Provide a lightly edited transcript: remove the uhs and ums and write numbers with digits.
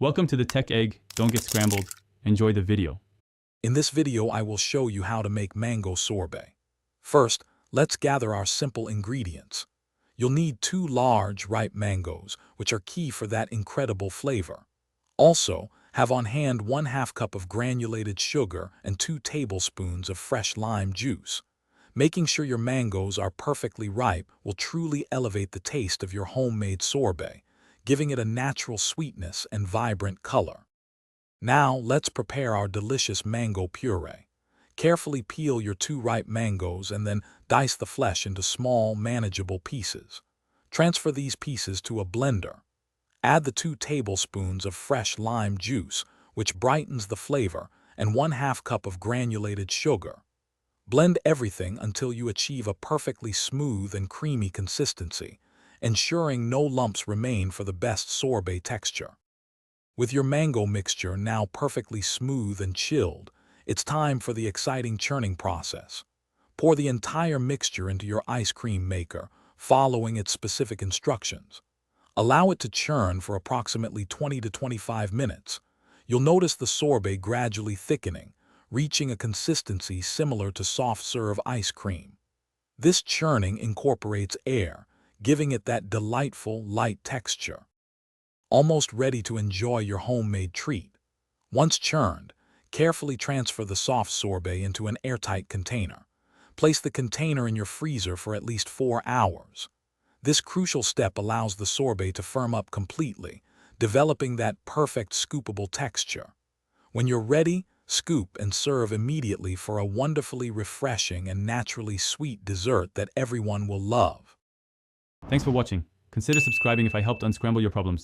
Welcome to the Tech Egg. Don't get scrambled. Enjoy the video. In this video, I will show you how to make mango sorbet. First, let's gather our simple ingredients. You'll need 2 large, ripe mangoes, which are key for that incredible flavor. Also, have on hand 1/2 cup of granulated sugar and 2 tablespoons of fresh lime juice. Making sure your mangoes are perfectly ripe will truly elevate the taste of your homemade sorbet, giving it a natural sweetness and vibrant color. Now, let's prepare our delicious mango puree. Carefully peel your 2 ripe mangoes and then dice the flesh into small, manageable pieces. Transfer these pieces to a blender. Add the 2 tablespoons of fresh lime juice, which brightens the flavor, and 1/2 cup of granulated sugar. Blend everything until you achieve a perfectly smooth and creamy consistency, ensuring no lumps remain for the best sorbet texture. With your mango mixture now perfectly smooth and chilled, it's time for the exciting churning process. Pour the entire mixture into your ice cream maker, following its specific instructions. Allow it to churn for approximately 20 to 25 minutes. You'll notice the sorbet gradually thickening, reaching a consistency similar to soft-serve ice cream. This churning incorporates air, giving it that delightful, light texture. Almost ready to enjoy your homemade treat. Once churned, carefully transfer the soft sorbet into an airtight container. Place the container in your freezer for at least 4 hours. This crucial step allows the sorbet to firm up completely, developing that perfect scoopable texture. When you're ready, scoop and serve immediately for a wonderfully refreshing and naturally sweet dessert that everyone will love. Thanks for watching. Consider subscribing if I helped unscramble your problems.